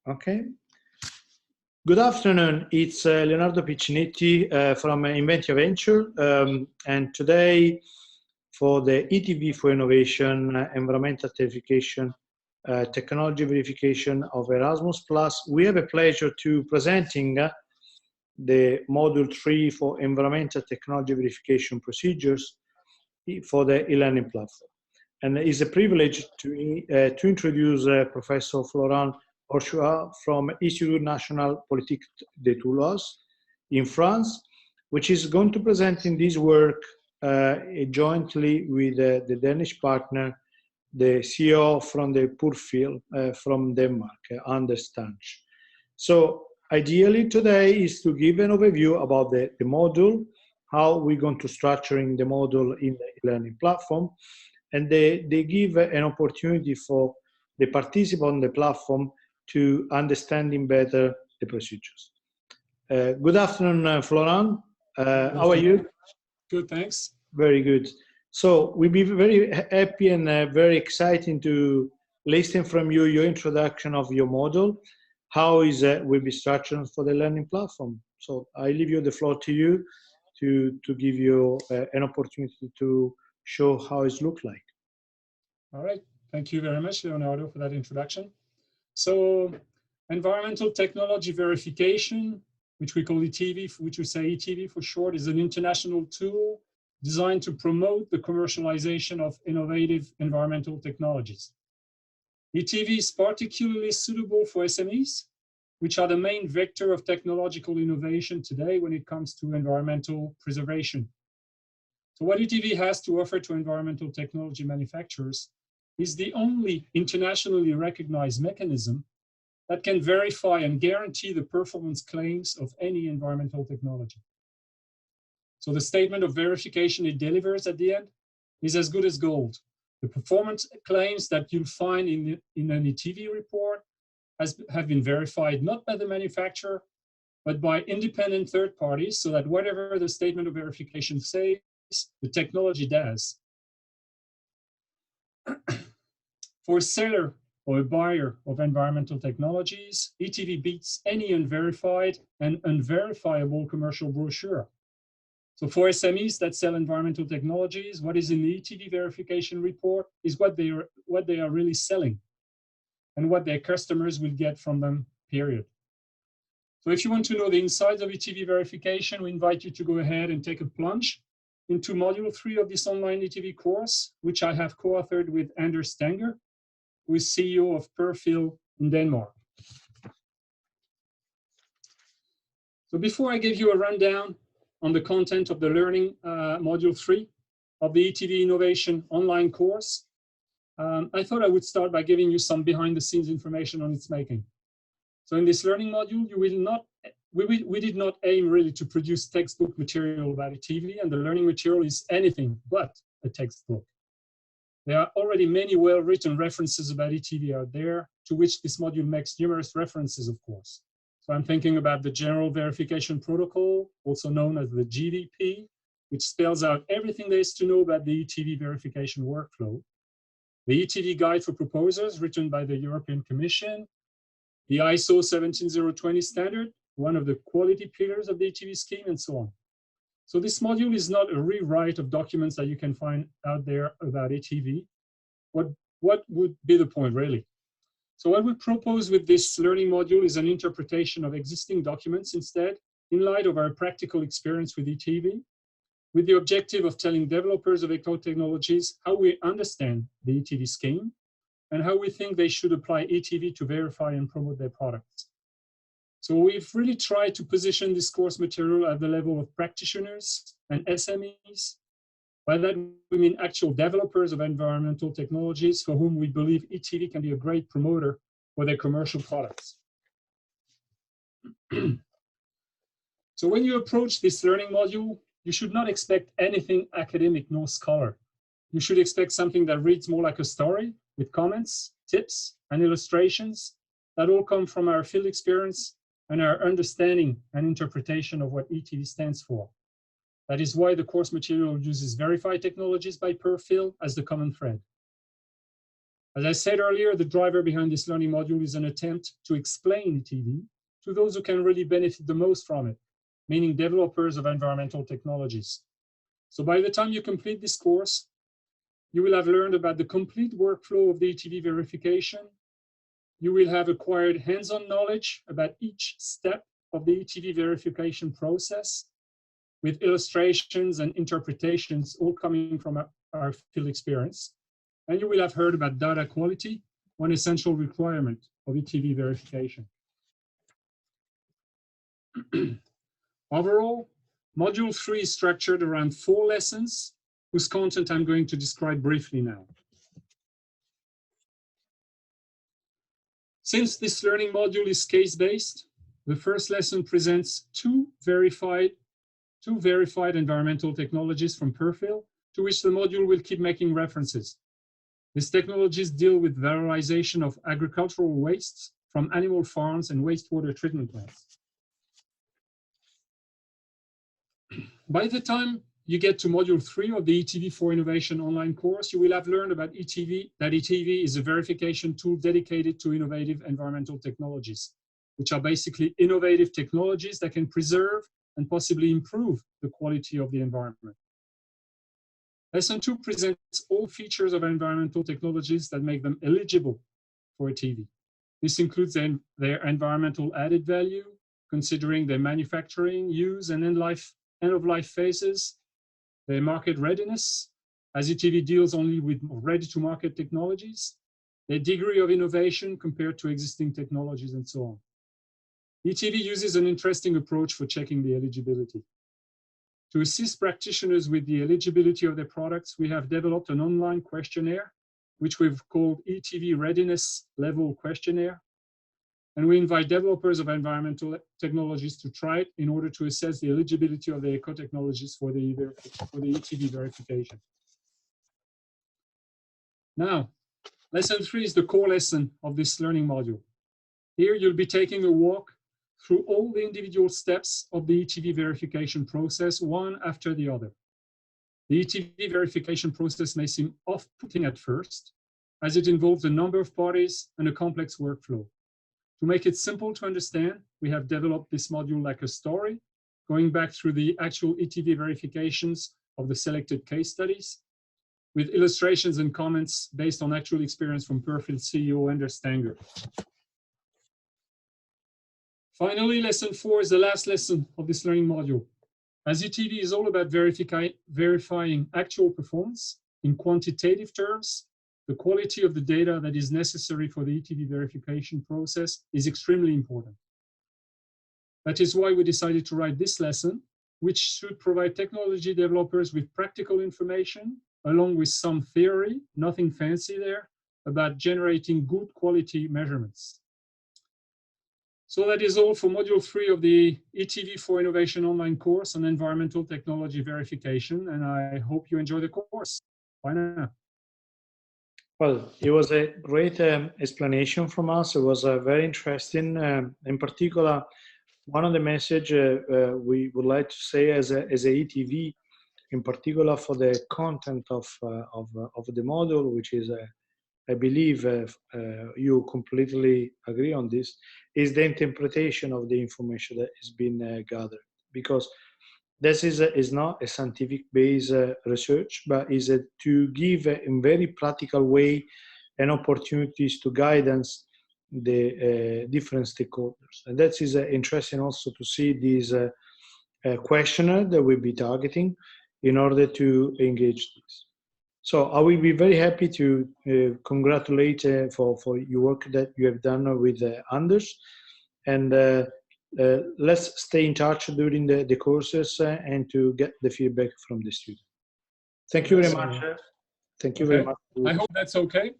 Okay. Good afternoon. It's Leonardo Piccinetti from ETV4INNOVATION, and today for the ETV4INNOVATION environmental certification technology verification of Erasmus Plus, we have a pleasure to presenting the module 3 for environmental technology verification procedures for the e-learning platform. And it's a privilege to introduce Professor Florent Bourgeois from Institut National Polytechnique de Toulouse in France, which is going to present in this work jointly with the Danish partner, the CEO from the Purfield from Denmark, Anders Stanch. So ideally today is to give an overview about the module, how we're going to structuring the module in the learning platform, and they give an opportunity for the participant on the platform to understanding better the procedures. Good afternoon, Florent. How are you? Good, thanks. Very good. So we'll be very happy and very exciting to listen from you your introduction of your model. How is will be structured for the learning platform? So I leave you the floor to you to give you an opportunity to show how it looks like. All right. Thank you very much, Leonardo, for that introduction. So environmental technology verification, which we call ETV, which we say ETV for short, is an international tool designed to promote the commercialization of innovative environmental technologies. ETV is particularly suitable for SMEs, which are the main vector of technological innovation today when it comes to environmental preservation. So what ETV has to offer to environmental technology manufacturers is the only internationally recognized mechanism that can verify and guarantee the performance claims of any environmental technology. So the statement of verification it delivers at the end is as good as gold. The performance claims that you'll find in an ETV report have been verified not by the manufacturer, but by independent third parties, so that whatever the statement of verification says, the technology does. For a seller or a buyer of environmental technologies, ETV beats any unverified and unverifiable commercial brochure. So for SMEs that sell environmental technologies, what is in the ETV verification report is what they are really selling and what their customers will get from them, period. So if you want to know the insides of ETV verification, we invite you to go ahead and take a plunge into module 3 of this online ETV course, which I have co-authored with Anders Stanch, who is CEO of Purfield in Denmark. So before I give you a rundown on the content of the learning module 3 of the ETV Innovation online course, I thought I would start by giving you some behind the scenes information on its making. So in this learning module, we did not aim really to produce textbook material about ETV, and the learning material is anything but a textbook. There are already many well-written references about ETV out there, to which this module makes numerous references, of course. So I'm thinking about the General Verification Protocol, also known as the GVP, which spells out everything there is to know about the ETV verification workflow. The ETV Guide for Proposers, written by the European Commission, the ISO 17020 standard, one of the quality pillars of the ETV scheme, and so on. So this module is not a rewrite of documents that you can find out there about ETV. What would be the point, really? So what we propose with this learning module is an interpretation of existing documents instead, in light of our practical experience with ETV, with the objective of telling developers of eco-technologies how we understand the ETV scheme and how we think they should apply ETV to verify and promote their products. So we've really tried to position this course material at the level of practitioners and SMEs. By that, we mean actual developers of environmental technologies for whom we believe ETV can be a great promoter for their commercial products. So when you approach this learning module, you should not expect anything academic nor scholar. You should expect something that reads more like a story with comments, tips, and illustrations that all come from our field experience and our understanding and interpretation of what ETV stands for. That is why the course material uses verified technologies by Purfield as the common thread. As I said earlier, the driver behind this learning module is an attempt to explain ETV to those who can really benefit the most from it, meaning developers of environmental technologies. So by the time you complete this course, you will have learned about the complete workflow of the ETV verification. You will have acquired hands-on knowledge about each step of the ETV verification process, with illustrations and interpretations all coming from our field experience. And you will have heard about data quality, one essential requirement of ETV verification. Overall, Module 3 is structured around 4 lessons, whose content I'm going to describe briefly now. Since this learning module is case-based, the first lesson presents two verified environmental technologies from Perfil, to which the module will keep making references. These technologies deal with valorization of agricultural wastes from animal farms and wastewater treatment plants. By the time you get to Module 3 of the ETV4INNOVATION online course, you will have learned about ETV, that ETV is a verification tool dedicated to innovative environmental technologies, which are basically innovative technologies that can preserve and possibly improve the quality of the environment. Lesson 2 presents all features of environmental technologies that make them eligible for ETV. This includes their environmental added value, considering their manufacturing, use, and end-of-life phases, their market readiness, as ETV deals only with ready-to-market technologies, their degree of innovation compared to existing technologies, and so on. ETV uses an interesting approach for checking the eligibility. To assist practitioners with the eligibility of their products, we have developed an online questionnaire, which we've called ETV Readiness Level Questionnaire. And we invite developers of environmental technologies to try it in order to assess the eligibility of the eco-technologies for the ETV verification. Now, lesson 3 is the core lesson of this learning module. Here you'll be taking a walk through all the individual steps of the ETV verification process, one after the other. The ETV verification process may seem off-putting at first, as it involves a number of parties and a complex workflow. To make it simple to understand, we have developed this module like a story, going back through the actual ETV verifications of the selected case studies, with illustrations and comments based on actual experience from Perfil CEO Anders Stanger. Finally, lesson 4 is the last lesson of this learning module. As ETV is all about verifying actual performance in quantitative terms, the quality of the data that is necessary for the ETV verification process is extremely important. That is why we decided to write this lesson, which should provide technology developers with practical information, along with some theory, nothing fancy there, about generating good quality measurements. So that is all for Module 3 of the ETV4INNOVATION online course on environmental technology verification, and I hope you enjoy the course. Bye now. Well, it was a great explanation from us. It was very interesting. In particular, one of the messages we would like to say as a ETV, in particular for the content of the module, which is, I believe you completely agree on this, is the interpretation of the information that has been gathered. Because this is not a scientific-based research, but is to give in very practical way an opportunities to guidance the different stakeholders. And that is interesting also to see this questionnaire that we'll be targeting in order to engage this. So I will be very happy to congratulate for your work that you have done with Anders. And let's stay in touch during the courses and to get the feedback from the students. Thank you very much. Thank you very much. I hope that's okay.